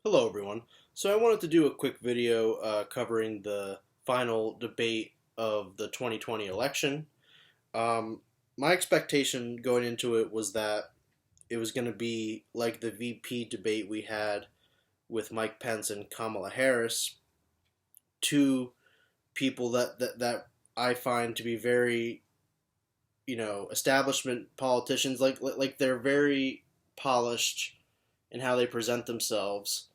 Hello, everyone. So I wanted to do a quick video covering the final debate of the 2020 election. Um, my expectation going into it was that it was going to be like the VP debate we had with Mike Pence and Kamala Harris, two people that I find to be very, establishment politicians. Like they're very polished in how they present themselves.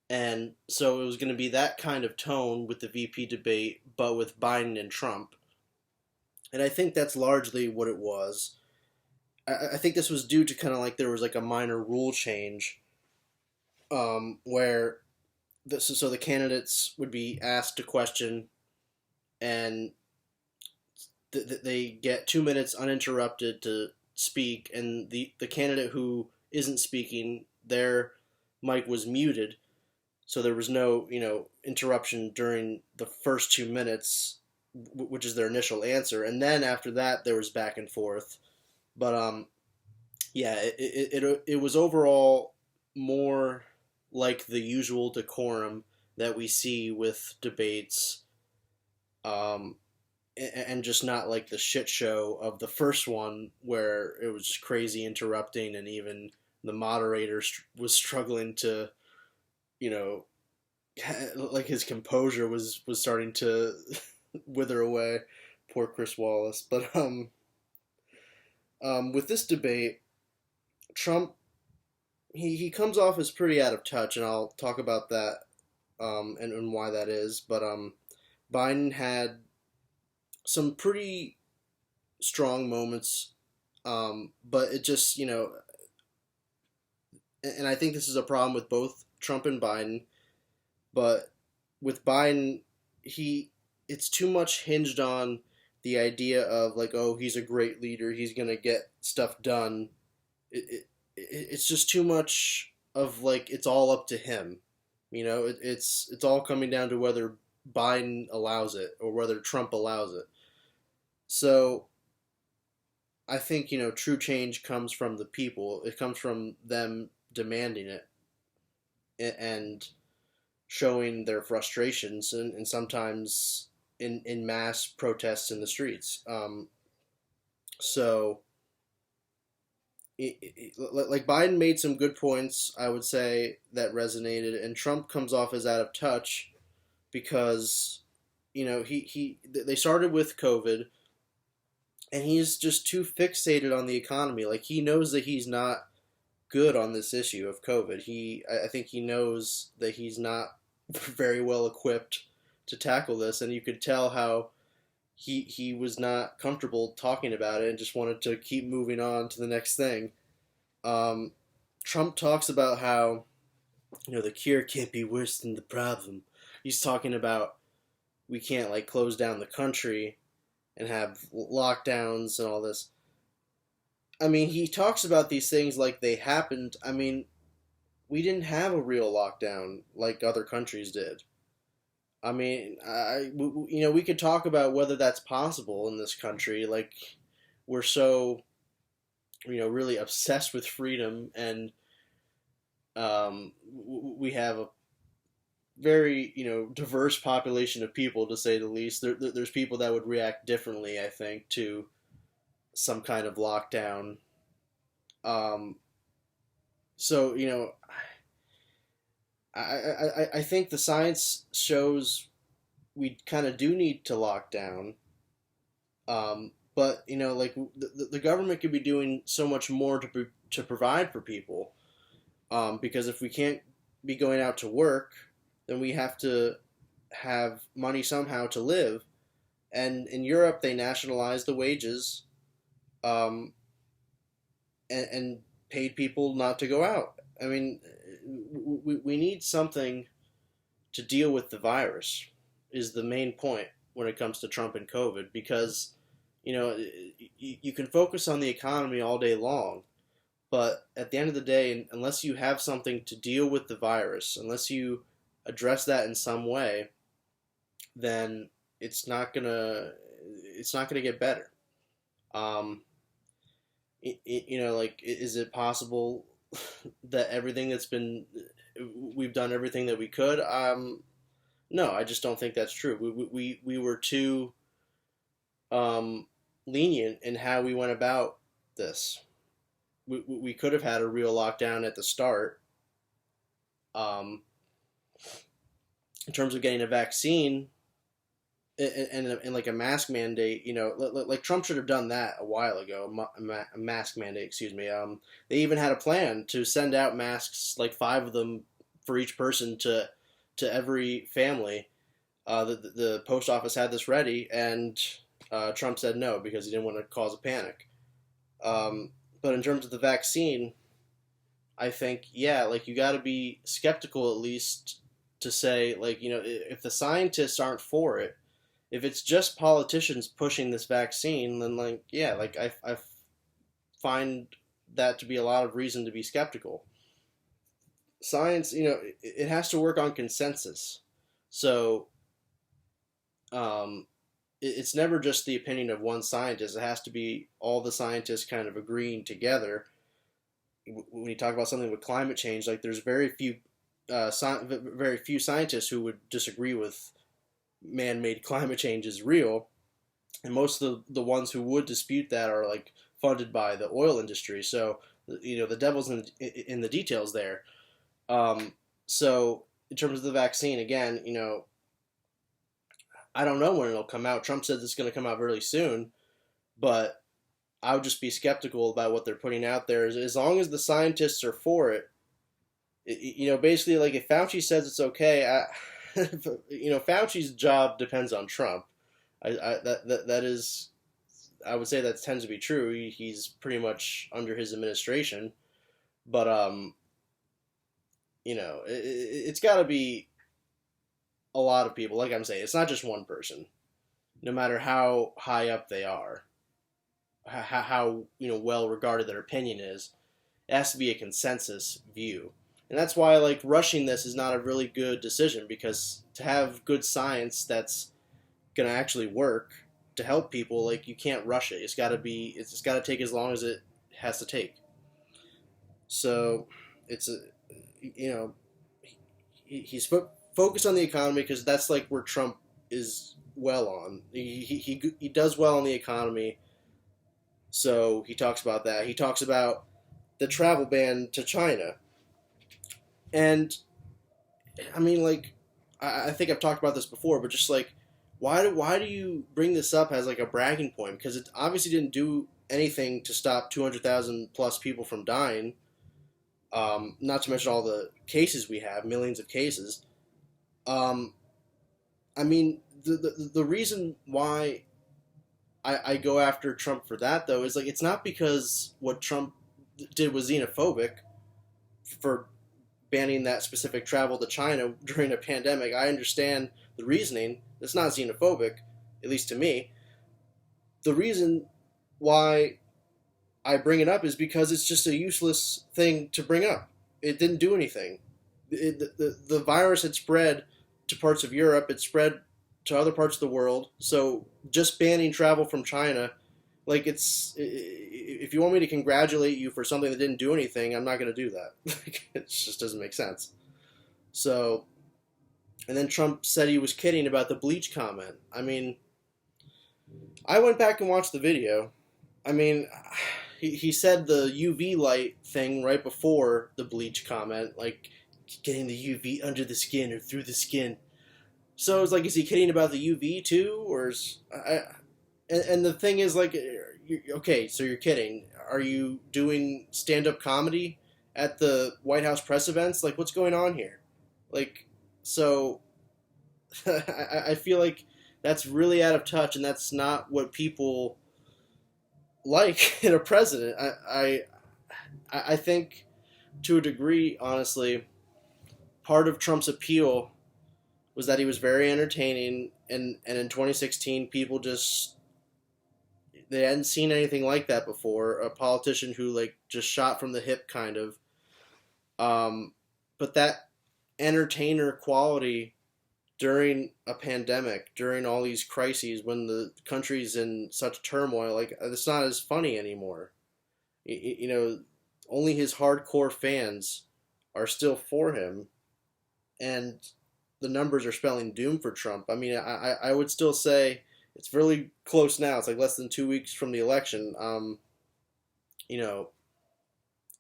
And so it was going to be that kind of tone with the VP debate, but with Biden and Trump. And I think that's largely what it was. I think this was due to kind of like there was like a minor rule change where so the candidates would be asked a question and they get 2 minutes uninterrupted to speak, and the candidate who isn't speaking, their mic was muted, so there was no interruption during the first 2 minutes, which is their initial answer, and then after that there was back and forth. But yeah, it was overall more like the usual decorum that we see with debates, um, and just not like the shit show of the first one where it was just crazy interrupting, and even the moderator was struggling to, you know, like his composure was starting to wither away. Poor Chris Wallace. But with this debate, Trump he comes off as pretty out of touch, and I'll talk about that and why that is. But Biden had some pretty strong moments, but it just and I think this is a problem with both Trump and Biden. But with Biden, he it's too much hinged on the idea of like, oh, he's a great leader, he's gonna get stuff done. It's just too much of like it's all up to him. It's all coming down to whether Biden allows it or whether Trump allows it. So I think true change comes from the people. It comes from them demanding it and showing their frustrations, and sometimes in mass protests in the streets. So, like Biden made some good points, I would say, that resonated, and Trump comes off as out of touch because they started with COVID, and he's just too fixated on the economy. Like he knows that he's not good on this issue of COVID. I think he knows that he's not very well equipped to tackle this, and you could tell how he was not comfortable talking about it and just wanted to keep moving on to the next thing. Um, Trump talks about how the cure can't be worse than the problem. He's talking about we can't like close down the country and have lockdowns and all this. I mean, he talks about these things like they happened. I mean, we didn't have a real lockdown like other countries did. I mean, we could talk about whether that's possible in this country. Like, we're so, really obsessed with freedom, and we have a very, diverse population of people, to say the least. There's people that would react differently, I think, to some kind of lockdown. Um, so, I think the science shows we kind of do need to lock down. But like the government could be doing so much more to provide for people. Because if we can't be going out to work, then we have to have money somehow to live. And in Europe, they nationalized the wages, um, and paid people not to go out. I mean, we need something to deal with the virus, is the main point when it comes to Trump and COVID, because you can focus on the economy all day long, but at the end of the day, unless you have something to deal with the virus, unless you address that in some way, then it's not gonna get better. Um, like, is it possible that everything that's been we've done everything that we could. No, I just don't think that's true. We were too um, lenient in how we went about this. We could have had a real lockdown at the start. Um, in terms of getting a vaccine and like a mask mandate, like Trump should have done that a while ago. A mask mandate, excuse me. They even had a plan to send out masks, like 5 of them for each person to every family. The post office had this ready, and Trump said no because he didn't want to cause a panic. But in terms of the vaccine, I think, yeah, like you got to be skeptical at least to say, like, if the scientists aren't for it, if it's just politicians pushing this vaccine, then, like, yeah, like I find that to be a lot of reason to be skeptical. Science, it has to work on consensus. So, um, it's never just the opinion of one scientist. It has to be all the scientists kind of agreeing together. When you talk about something with climate change, like there's very few scientists who would disagree with man-made climate change is real, and most of the ones who would dispute that are like funded by the oil industry. So the devil's in the details there. So in terms of the vaccine, again, I don't know when it'll come out. Trump says it's going to come out really soon, but I would just be skeptical about what they're putting out there. As long as the scientists are for it, basically, like if Fauci says it's okay, Fauci's job depends on Trump. That is, I would say that tends to be true. He's pretty much under his administration, but it's got to be a lot of people. Like I'm saying, it's not just one person. No matter how high up they are, how well regarded their opinion is, it has to be a consensus view. And that's why, like, rushing this is not a really good decision, because to have good science that's going to actually work to help people, like, you can't rush it. It's just got to take as long as it has to take. So it's he's focused on the economy because that's like where Trump is well on. He does well on the economy, so he talks about that. He talks about the travel ban to China. And I mean, like, I think I've talked about this before, but just like, why do you bring this up as like a bragging point? Because it obviously didn't do anything to stop 200,000 plus people from dying. Not to mention all the cases we have, millions of cases. I mean, the reason why I go after Trump for that, though, is like it's not because what Trump did was xenophobic for banning that specific travel to China during a pandemic. I understand the reasoning. It's not xenophobic, at least to me. The reason why I bring it up is because it's just a useless thing to bring up. It didn't do anything. The virus had spread to parts of Europe. It spread to other parts of the world. So just banning travel from China, like, if you want me to congratulate you for something that didn't do anything, I'm not going to do that. It just doesn't make sense. So, and then Trump said he was kidding about the bleach comment. I mean, I went back and watched the video. I mean, he said the UV light thing right before the bleach comment, like getting the UV under the skin or through the skin. So it's like, is he kidding about the UV too, or and the thing is, like, okay, so you're kidding. Are you doing stand-up comedy at the White House press events? Like, what's going on here? Like, so I feel like that's really out of touch, and that's not what people like in a president. I think, to a degree, honestly, part of Trump's appeal was that he was very entertaining, and in 2016, people just, they hadn't seen anything like that before. A politician who, like, just shot from the hip, kind of. But that entertainer quality during a pandemic, during all these crises, when the country's in such turmoil, like, it's not as funny anymore. Only his hardcore fans are still for him. and the numbers are spelling doom for Trump. I mean, I would still say it's really close now. It's like less than 2 weeks from the election. You know,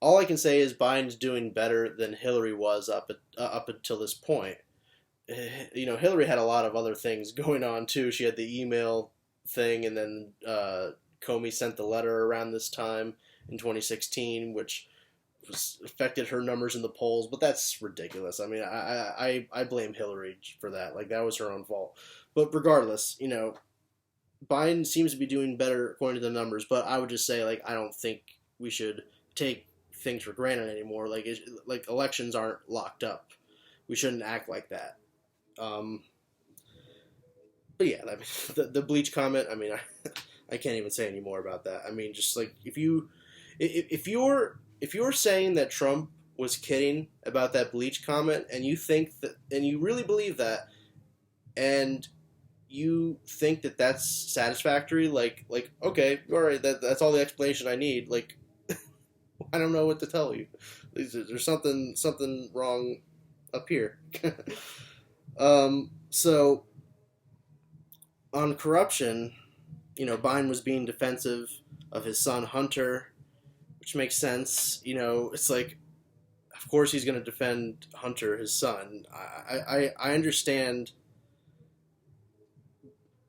all I can say is Biden's doing better than Hillary was up until this point. You know, Hillary had a lot of other things going on too. She had the email thing, and then Comey sent the letter around this time in 2016, which affected her numbers in the polls. But that's ridiculous. I mean, I blame Hillary for that. Like, that was her own fault. But regardless, you know, Biden seems to be doing better according to the numbers. But I would just say, like, I don't think we should take things for granted anymore. Like elections aren't locked up. We shouldn't act like that. Um, but yeah, I mean, the bleach comment. I mean, I can't even say any more about that. I mean, just like if you're saying that Trump was kidding about that bleach comment, and you think that, and you really believe that, and you think that that's satisfactory, like okay, all right, that's all the explanation I need. Like, I don't know what to tell you. There's something wrong up here. So on corruption, you know, Biden was being defensive of his son Hunter, which makes sense. You know, it's like, of course he's going to defend Hunter, his son. I understand.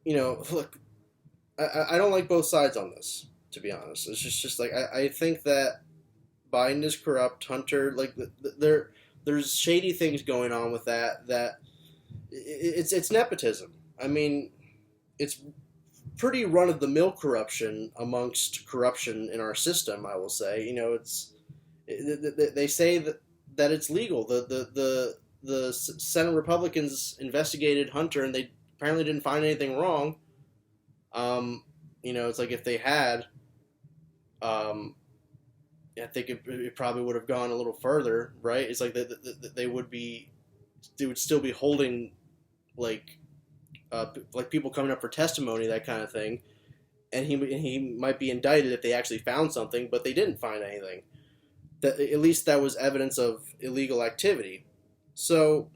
You know, look, I don't like both sides on this, to be honest. It's just like I think that Biden is corrupt. Hunter, like, there's shady things going on with that it's nepotism. I mean, it's pretty run of the mill corruption amongst corruption in our system. I will say, you know, they say that it's legal. The Senate Republicans investigated Hunter, and they apparently didn't find anything wrong. You know, it's like if they had, I think it probably would have gone a little further, right? It's like they would still be holding like like people coming up for testimony, that kind of thing, and he might be indicted if they actually found something, but they didn't find anything. That at least that was evidence of illegal activity. So,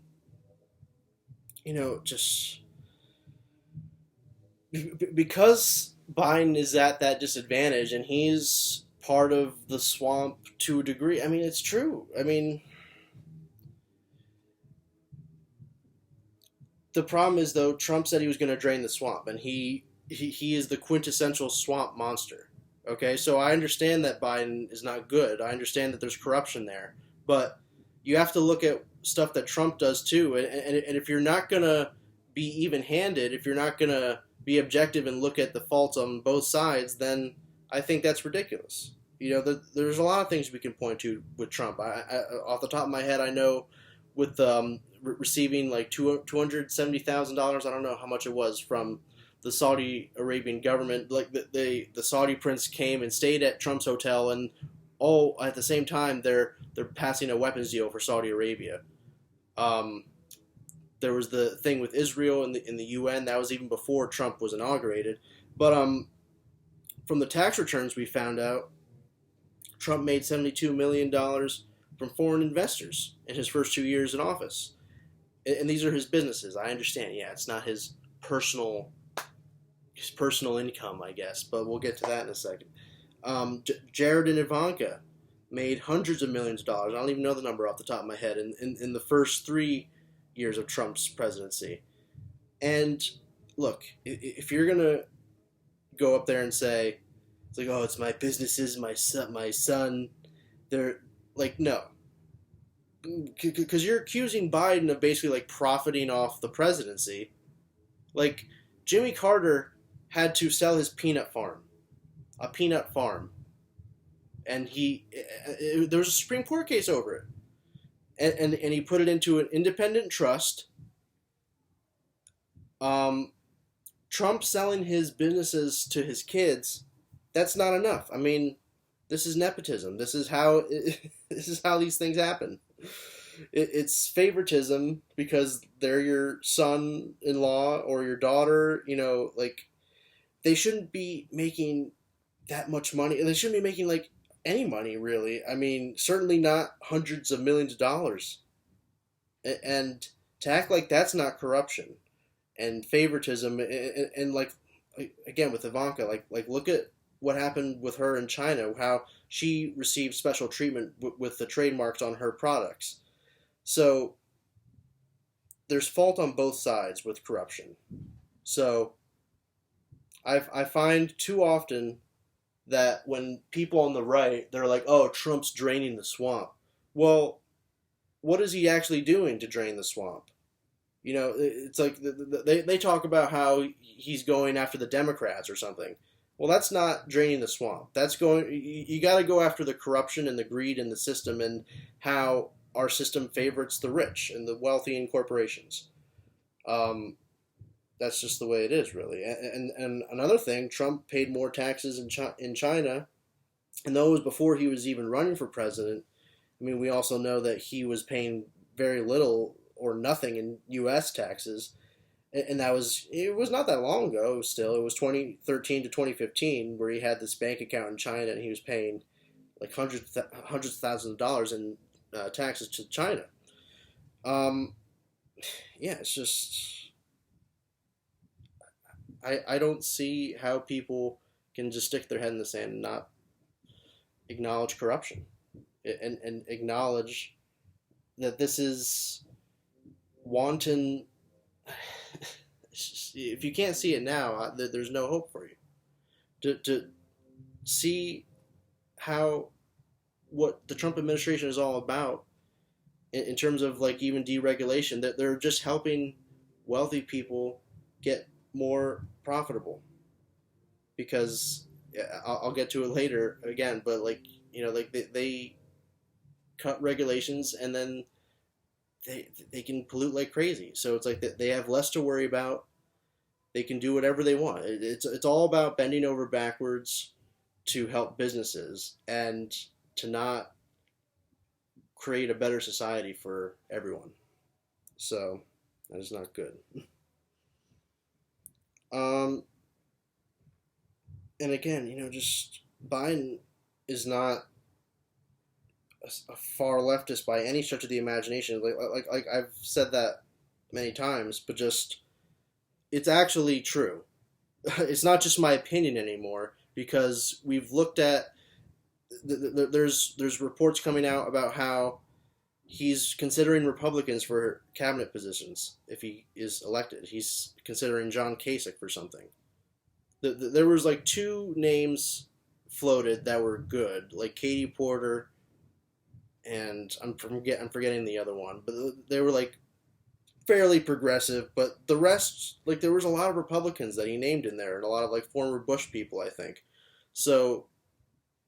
you know, just because Biden is at that disadvantage and he's part of the swamp to a degree. I mean, it's true. I mean, the problem is, though, Trump said he was going to drain the swamp, and he is the quintessential swamp monster. Okay, so I understand that Biden is not good. I understand that there's corruption there, but you have to look at stuff that Trump does too. And if you're not going to be even-handed, if you're not going to be objective and look at the faults on both sides, then I think that's ridiculous. You know, there's a lot of things we can point to with Trump. Off the top of my head, I know with receiving like $270,000. I don't know how much it was from the Saudi Arabian government. Like the Saudi prince came and stayed at Trump's hotel, and all at the same time they're passing a weapons deal for Saudi Arabia. There was the thing with Israel in the UN that was even before Trump was inaugurated. But from the tax returns we found out, Trump made $72 million from foreign investors in his first 2 years in office. And these are his businesses. I understand. Yeah, it's not his personal income, I guess, but we'll get to that in a second. Jared and Ivanka made hundreds of millions of dollars. I don't even know the number off the top of my head in the first 3 years of Trump's presidency. And look, if you're gonna go up there and say it's like, oh, it's my businesses, my son, they're like, no, because you're accusing Biden of basically like profiting off the presidency. Like, Jimmy Carter had to sell his a peanut farm, and there was a Supreme Court case over it, and he put it into an independent trust. Trump selling his businesses to his kids, that's not enough. I mean, this is nepotism. This is how these things happen. It's favoritism because they're your son-in-law or your daughter. You know, like, they shouldn't be making that much money. They shouldn't be making like any money, really. I mean, certainly not hundreds of millions of dollars. And to act like that's not corruption and favoritism, and like again with Ivanka, like look at what happened with her in China, how she received special treatment with the trademarks on her products. So there's fault on both sides with corruption. So I find too often that when people on the right, they're like, "Oh, Trump's draining the swamp." Well, what is he actually doing to drain the swamp? You know, it's like they talk about how he's going after the Democrats or something. Well, that's not draining the swamp. That's going. You got to go after the corruption and the greed in the system, and how our system favorites the rich and the wealthy and corporations. Um, that's just the way it is, really. And another thing, Trump paid more taxes in China, and that was before he was even running for president. I mean, we also know that he was paying very little or nothing in U.S. taxes, and it was not that long ago. It was 2013 to 2015 where he had this bank account in China and he was paying like hundreds of thousands of dollars in taxes to China. Um, yeah, it's just I don't see how people can just stick their head in the sand and not acknowledge corruption and acknowledge that this is wanton. If you can't see it now, there's no hope for you. To see how what the Trump administration is all about in terms of like even deregulation, that they're just helping wealthy people get more profitable because I'll get to it later again, but like like they cut regulations and then they can pollute like crazy. So it's like they have less to worry about. They can do whatever they want. It's all about bending over backwards to help businesses and to not create a better society for everyone. So that is not good. Um, and again, just Biden is not a far leftist by any stretch of the imagination. Like I've said that many times, but just it's actually true. It's not just my opinion anymore because we've looked at there's reports coming out about how he's considering Republicans for cabinet positions if he is elected. He's considering John Kasich for something. There was like two names floated that were good, like Katie Porter and I'm forgetting the other one, but they were like fairly progressive. But the rest, like there was a lot of Republicans that he named in there, and a lot of like former Bush people, I think. So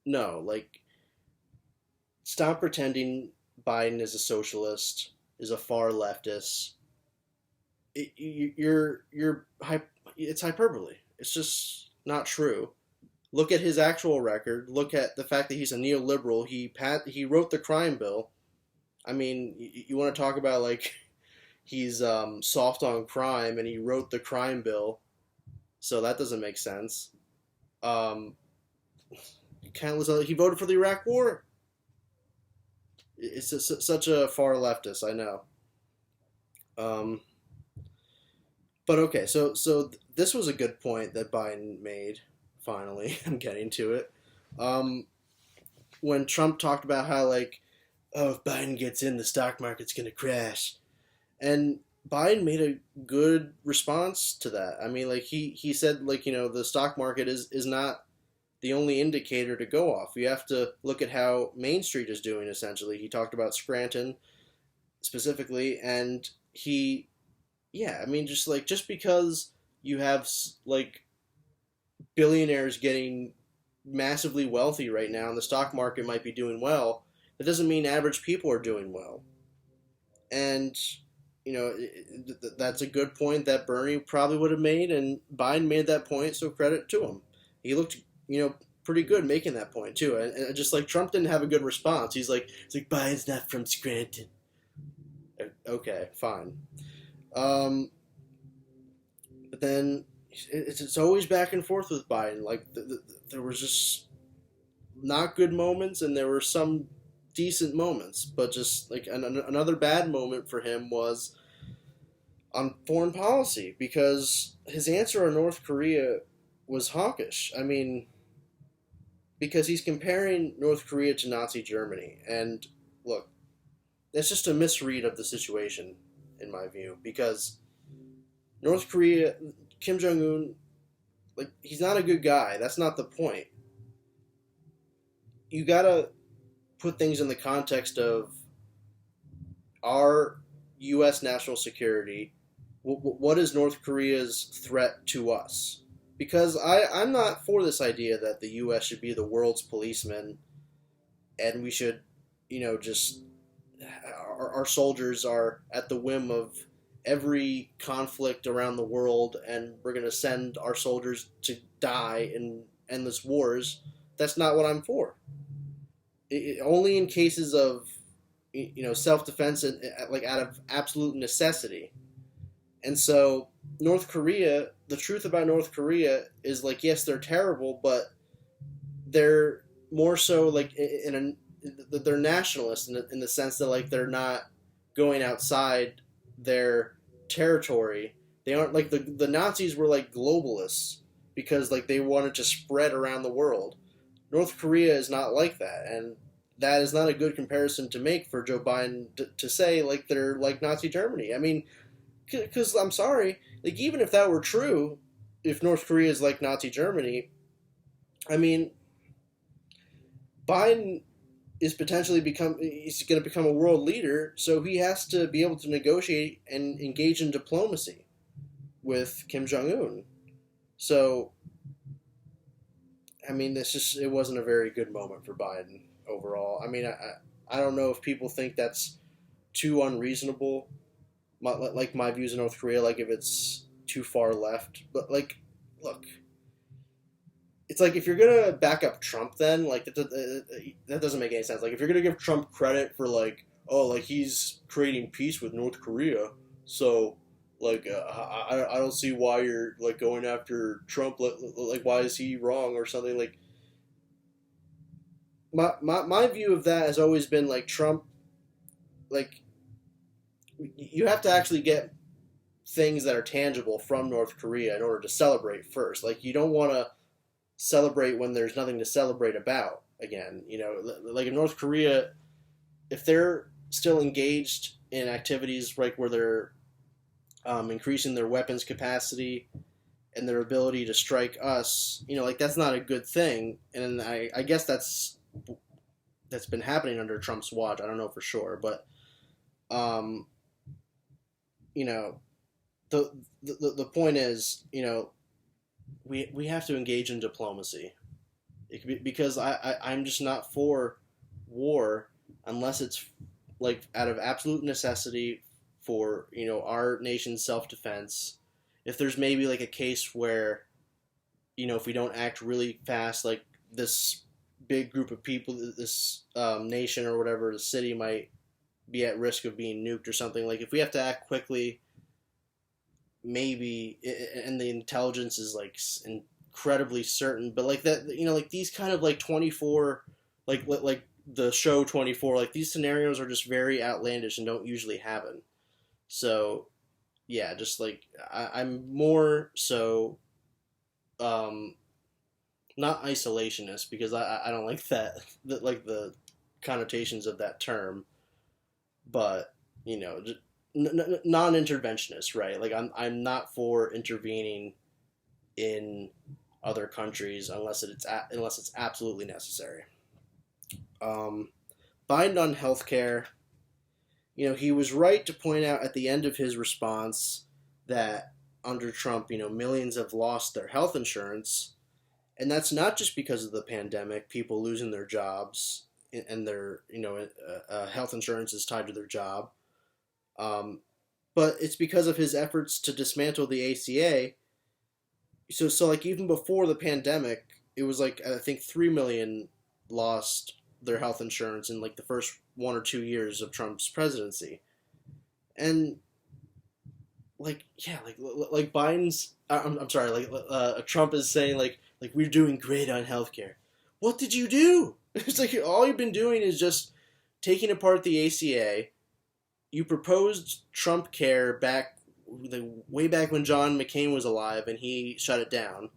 no, like stop pretending Biden is a socialist, is a far leftist. You're it's hyperbole. It's just not true. Look at his actual record. Look at the fact that he's a neoliberal. He wrote the crime bill. I mean, you want to talk about like he's soft on crime, and he wrote the crime bill, so that doesn't make sense. Um, he voted for the Iraq War. It's such a far leftist, I know. Um, but okay, so this was a good point that Biden made. Finally, I'm getting to it. Um, when Trump talked about how like, oh, if Biden gets in, the stock market's gonna crash, and Biden made a good response to that. I mean, like he said, like the stock market is not the only indicator to go off. You have to look at how Main Street is doing. Essentially, he talked about Scranton specifically, and yeah, I mean, just because you have like billionaires getting massively wealthy right now, and the stock market might be doing well, that doesn't mean average people are doing well. And that's a good point that Bernie probably would have made, and Biden made that point, so credit to him. He looked, pretty good making that point too. And just like Trump didn't have a good response. It's like Biden's not from Scranton. Okay, fine. Um, but then it's always back and forth with Biden. Like there was just not good moments, and there were some decent moments, but just like another bad moment for him was on foreign policy because his answer on North Korea was hawkish. I mean, because he's comparing North Korea to Nazi Germany, and look, that's just a misread of the situation, in my view, because North Korea, Kim Jong Un, like he's not a good guy. That's not the point. You gotta put things in the context of our U.S. national security. What is North Korea's threat to us? Because I'm not for this idea that the U.S. should be the world's policeman and we should, just our soldiers are at the whim of every conflict around the world and we're going to send our soldiers to die in endless wars. That's not what I'm for. Only in cases of self-defense and like out of absolute necessity. And so North Korea, the truth about North Korea is like, yes, they're terrible, but they're more so like they're nationalists in the sense that like they're not going outside their territory. They aren't like the Nazis were like globalists because like they wanted to spread around the world. North Korea is not like that, and that is not a good comparison to make for Joe Biden to say like they're like Nazi Germany. I mean, because I'm sorry, like even if that were true, if North Korea is like Nazi Germany, I mean, Biden is he's going to become a world leader, so he has to be able to negotiate and engage in diplomacy with Kim Jong Un. So, I mean, it wasn't a very good moment for Biden overall. I mean, I don't know if people think that's too unreasonable, like my views on North Korea, like if it's too far left. But like, look, it's like if you're gonna back up Trump, then like that doesn't make any sense. Like if you're gonna give Trump credit for like, oh, like he's creating peace with North Korea, so like I don't see why you're like going after Trump. Like why is he wrong or something? Like my view of that has always been like Trump, like you have to actually get things that are tangible from North Korea in order to celebrate first. Like you don't want to celebrate when there's nothing to celebrate about again. Like in North Korea, if they're still engaged in activities like where they're increasing their weapons capacity and their ability to strike us, like that's not a good thing. And I guess that's been happening under Trump's watch. I don't know for sure, but the point is, we have to engage in diplomacy. Because I'm just not for war unless it's like out of absolute necessity for our nation's self-defense. If there's maybe like a case where if we don't act really fast, like this big group of people, this nation or whatever, the city might be at risk of being nuked or something. Like if we have to act quickly, maybe, and the intelligence is like incredibly certain, but like that, like these kind of like 24, like the show 24, like these scenarios are just very outlandish and don't usually happen. So yeah, just like I'm more so not isolationist because I don't like like the connotations of that term, but just non-interventionist, right? Like I'm not for intervening in other countries unless it's absolutely necessary. Biden on healthcare, he was right to point out at the end of his response that under Trump, millions have lost their health insurance, and that's not just because of the pandemic, people losing their jobs and their health insurance is tied to their job. But it's because of his efforts to dismantle the ACA. So like even before the pandemic, it was like I think 3 million lost their health insurance in like the first 1 or 2 years of Trump's presidency, and like yeah, like Biden's. I'm sorry, like Trump is saying like we're doing great on healthcare. What did you do? It's like all you've been doing is just taking apart the ACA, you proposed Trump Care way back when John McCain was alive, and he shut it down.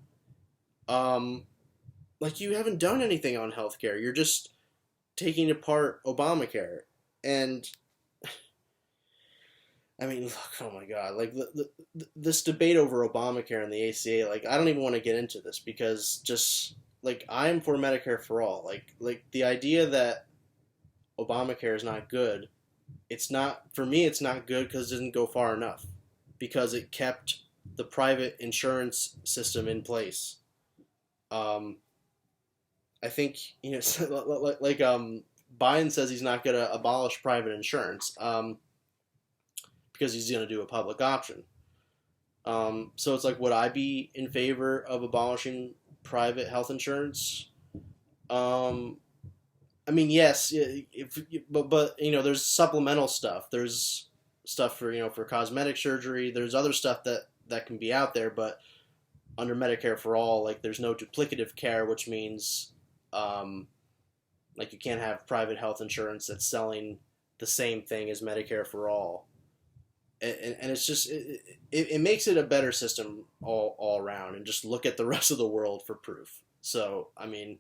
Like, you haven't done anything on healthcare. You're just taking apart Obamacare, and I mean, look, oh my God, like this debate over Obamacare and the ACA, like I don't even want to get into this because just like I'm for Medicare for all, like the idea that Obamacare is not good, it's not for me. It's not good because it didn't go far enough, because it kept the private insurance system in place. Um, I think Biden says he's not going to abolish private insurance. Because he's going to do a public option. So it's like, would I be in favor of abolishing private health insurance? I mean, yes, but there's supplemental stuff. There's stuff for cosmetic surgery. There's other stuff that can be out there, but under Medicare for all, like there's no duplicative care, which means like you can't have private health insurance that's selling the same thing as Medicare for all. And it's just it makes it a better system all around, and just look at the rest of the world for proof. So I mean,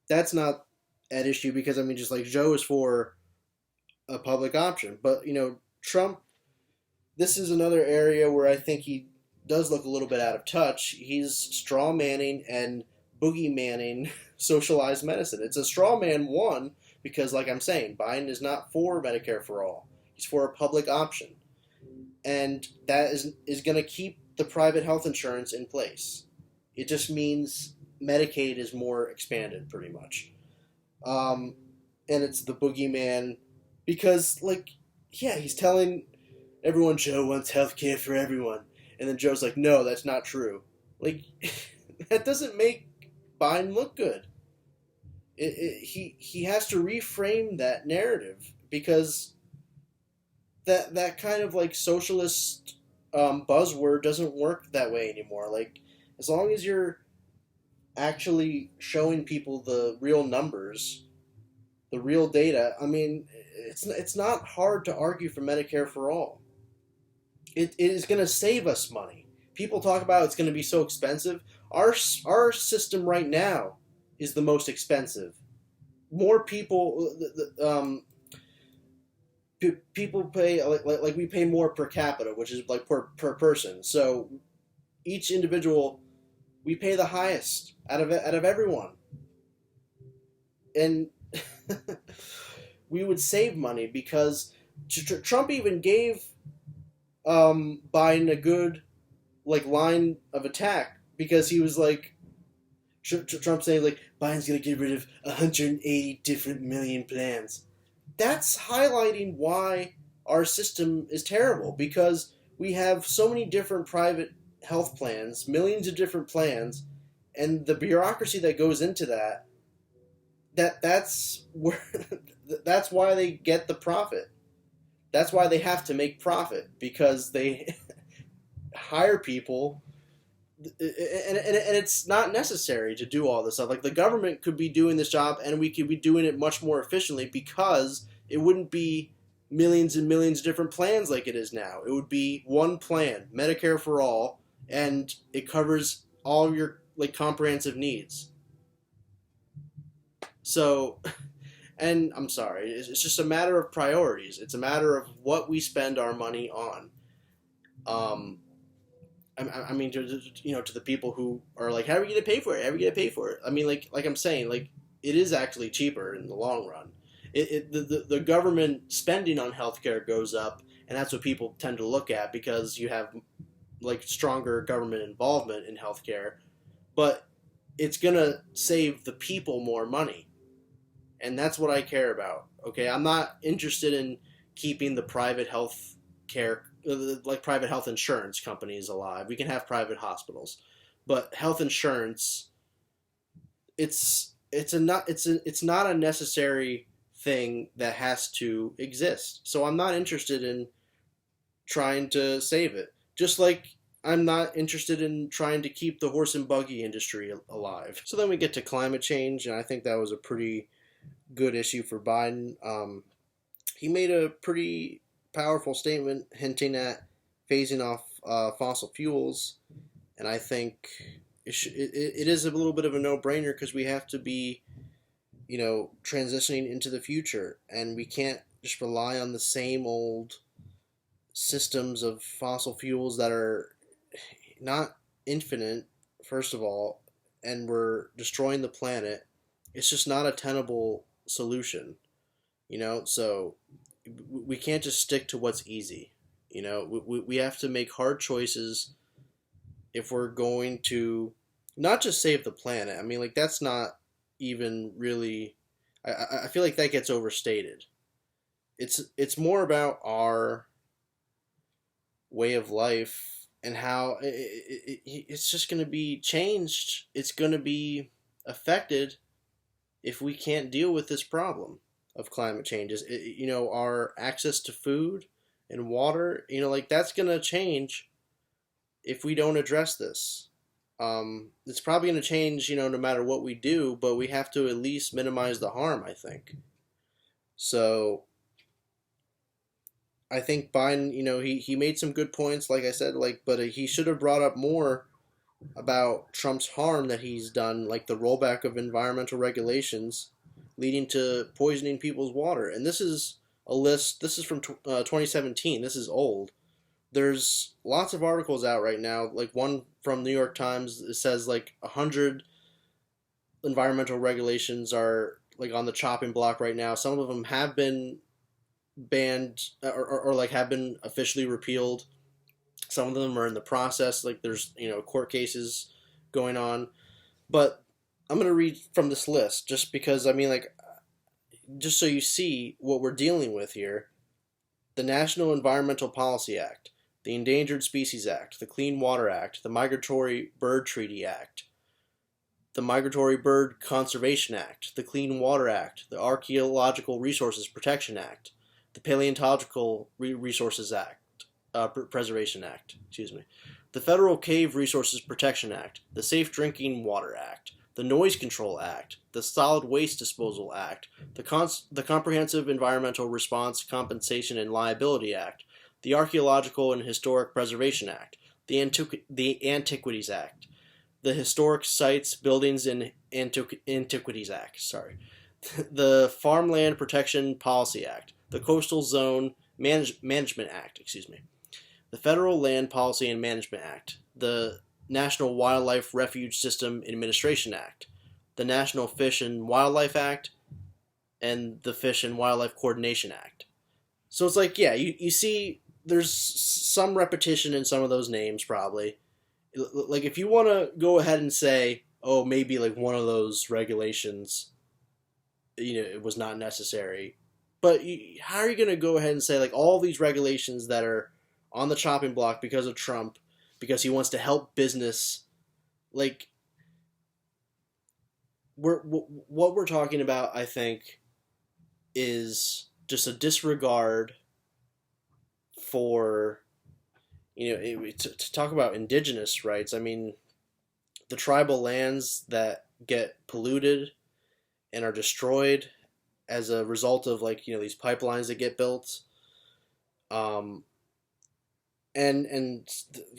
that's not at issue, because I mean, just like Joe is for a public option, but Trump, this is another area where I think he does look a little bit out of touch. He's straw manning and boogeymanning socialized medicine. It's a straw man, one, because like I'm saying, Biden is not for Medicare for all. He's for a public option. And that is going to keep the private health insurance in place. It just means Medicaid is more expanded, pretty much. And it's the boogeyman because, like, yeah, he's telling everyone Joe wants health care for everyone. And then Joe's like, no, that's not true. Like, that doesn't make Biden look good. He has to reframe that narrative, because that kind of like socialist buzzword doesn't work that way anymore. Like, as long as you're actually showing people the real numbers, the real data, I mean, it's not hard to argue for Medicare for all. It is going to save us money. People talk about it's going to be so expensive. Our system right now is the most expensive. More people, people pay like we pay more per capita, which is like per person. So each individual, we pay the highest out of everyone, and we would save money because Trump even gave Biden a good like line of attack, because he was like, Trump saying like Biden's gonna get rid of 180 different million plans. That's highlighting why our system is terrible, because we have so many different private health plans, millions of different plans, and the bureaucracy that goes into that's where that's why they get the profit. That's why they have to make profit, because they hire people, and it's not necessary to do all this stuff. Like, the government could be doing this job, and we could be doing it much more efficiently, because it wouldn't be millions and millions of different plans like it is now. It would be one plan, Medicare for all, and it covers all of your like comprehensive needs. So, and I'm sorry, it's just a matter of priorities. It's a matter of what we spend our money on. I mean, to the people who are like, how are we going to pay for it? How are we going to pay for it? I mean, like I'm saying, like, it is actually cheaper in the long run. The government spending on healthcare goes up, and that's what people tend to look at, because you have like stronger government involvement in healthcare, but it's gonna save the people more money, and that's what I care about. Okay, I'm not interested in keeping the private health care, like private health insurance companies alive. We can have private hospitals, but health insurance, it's not a necessary thing that has to exist. So I'm not interested in trying to save it. Just like I'm not interested in trying to keep the horse and buggy industry alive. So then we get to climate change, and I think that was a pretty good issue for Biden. He made a pretty powerful statement hinting at phasing off fossil fuels, and I think it is a little bit of a no-brainer because we have to be, transitioning into the future, and we can't just rely on the same old systems of fossil fuels that are not infinite, first of all, and we're destroying the planet. It's just not a tenable solution, So we can't just stick to what's easy. We have to make hard choices if we're going to not just save the planet. I mean, like, that's not even really. I feel like that gets overstated. It's more about our way of life and how it's just going to be changed. It's going to be affected if we can't deal with this problem of climate change. Our access to food and water, like, that's going to change if we don't address this. It's probably going to change, no matter what we do, but we have to at least minimize the harm, I think. So I think Biden, he made some good points, like I said, but he should have brought up more about Trump's harm that he's done, like the rollback of environmental regulations leading to poisoning people's water. And this is a list, this is from 2017, this is old. There's lots of articles out right now, like one from New York Times. It says like 100 environmental regulations are like on the chopping block right now. Some of them have been banned or like have been officially repealed. Some of them are in the process, like there's court cases going on. But I'm going to read from this list just because, I mean, like, just so you see what we're dealing with here. The National Environmental Policy Act, the Endangered Species Act, the Clean Water Act, the Migratory Bird Treaty Act, the Migratory Bird Conservation Act, the Clean Water Act, the Archaeological Resources Protection Act, the Paleontological Resources Act, Preservation Act, the Federal Cave Resources Protection Act, the Safe Drinking Water Act, the Noise Control Act, the Solid Waste Disposal Act, the Comprehensive Environmental Response, Compensation, and Liability Act, the Archaeological and Historic Preservation Act, the Antiquities Act, the Historic Sites, Buildings, and Antiquities Act, the Farmland Protection Policy Act, the Coastal Zone Management Act, the Federal Land Policy and Management Act, the National Wildlife Refuge System Administration Act, the National Fish and Wildlife Act, and the Fish and Wildlife Coordination Act. So it's like, yeah, you see there's some repetition in some of those names probably. Like, if you want to go ahead and say, oh, maybe like one of those regulations, it was not necessary. But how are you going to go ahead and say, like, all these regulations that are on the chopping block because of Trump, because he wants to help business, like, what we're talking about, I think, is just a disregard for, to talk about indigenous rights. I mean, the tribal lands that get polluted and are destroyed as a result of, like, these pipelines that get built. And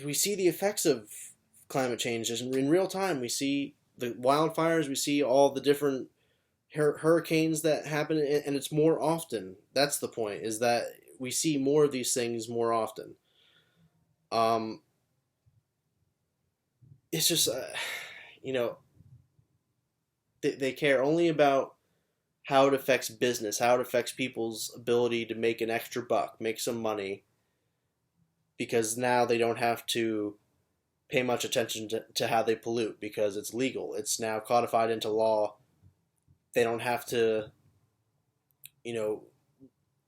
we see the effects of climate change in real time. We see the wildfires, we see all the different hurricanes that happen, and it's more often. That's the point, is that we see more of these things more often. It's just, they care only about how it affects business, how it affects people's ability to make an extra buck, make some money, because now they don't have to pay much attention to how they pollute because it's legal. It's now codified into law. They don't have to,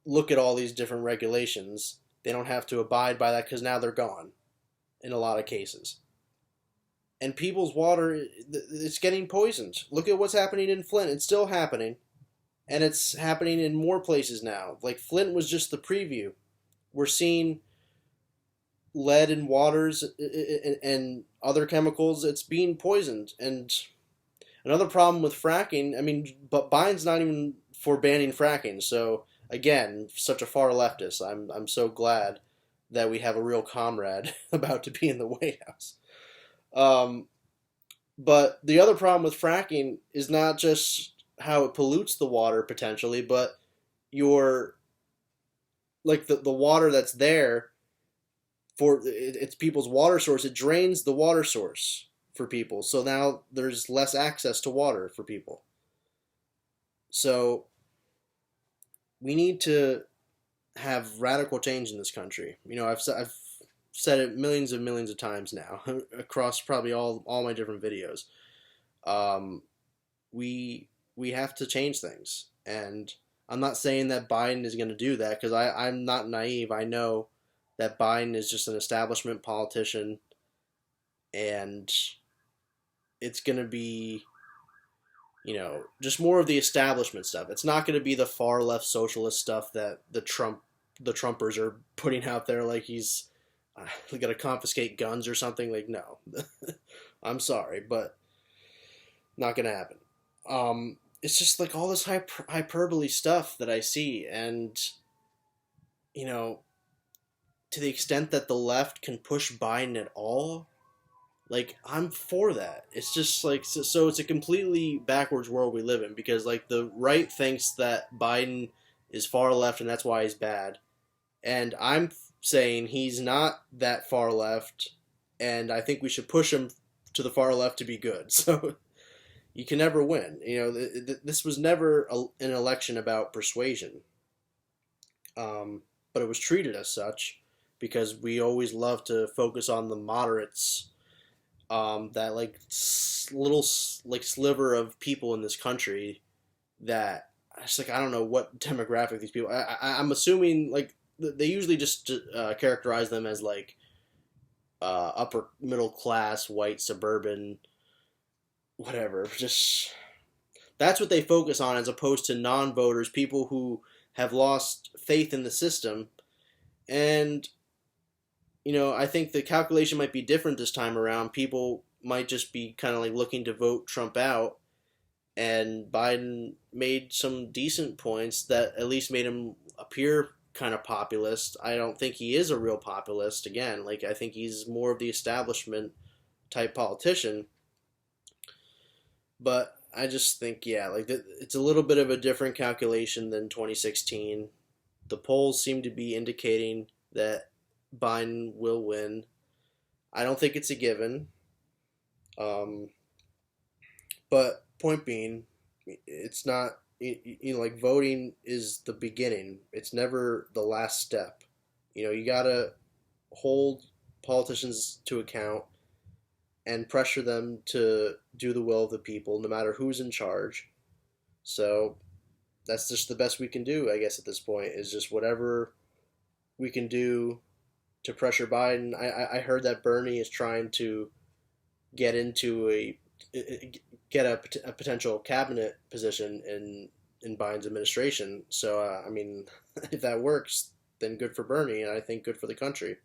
look at all these different regulations. They don't have to abide by that because now they're gone in a lot of cases. And people's water, it's getting poisoned. Look at what's happening in Flint. It's still happening. And it's happening in more places now. Like, Flint was just the preview. We're seeing lead in waters and other chemicals. It's being poisoned. And another problem with fracking, I mean, but Biden's not even for banning fracking. So again, such a far leftist. I'm so glad that we have a real comrade about to be in the White House. Um, but the other problem with fracking is not just how it pollutes the water potentially, but your like the water that's there for it's people's water source. It drains the water source for people. So now there's less access to water for people. So we need to have radical change in this country. I've said it millions of times now across probably all my different videos. Um, we have to change things, and I'm not saying that Biden is going to do that because I'm not naive. I know that Biden is just an establishment politician, and it's going to be just more of the establishment stuff. It's not going to be the far left socialist stuff that the Trumpers are putting out there, like he's going to confiscate guns or something. Like, no, I'm sorry, but not going to happen. It's just like all this hyperbole stuff that I see, and you know, to the extent that the left can push Biden at all, like I'm for that. It's just like so it's a completely backwards world we live in because like the right thinks that Biden is far left and that's why he's bad. And I'm saying he's not that far left and I think we should push him to the far left to be good. So you can never win. This was never an election about persuasion. But it was treated as such because we always love to focus on the moderates, that like little like sliver of people in this country that it's like I don't know what demographic these people. I'm assuming like they usually just characterize them as like upper middle class white suburban whatever. Just that's what they focus on as opposed to non-voters, people who have lost faith in the system. And I think the calculation might be different this time around. People might just be kind of like looking to vote Trump out, and Biden made some decent points that at least made him appear kind of populist. I don't think he is a real populist. Again, like I think he's more of the establishment type politician. But I just think, yeah, like it's a little bit of a different calculation than 2016. The polls seem to be indicating that Biden will win. I don't think it's a given. But point being, it's not, like voting is the beginning. It's never the last step. You gotta hold politicians to account and pressure them to do the will of the people, no matter who's in charge. So that's just the best we can do, I guess, at this point, is just whatever we can do to pressure Biden. I heard that Bernie is trying to get into get a potential cabinet position in Biden's administration. So I mean, if that works, then good for Bernie, and I think good for the country.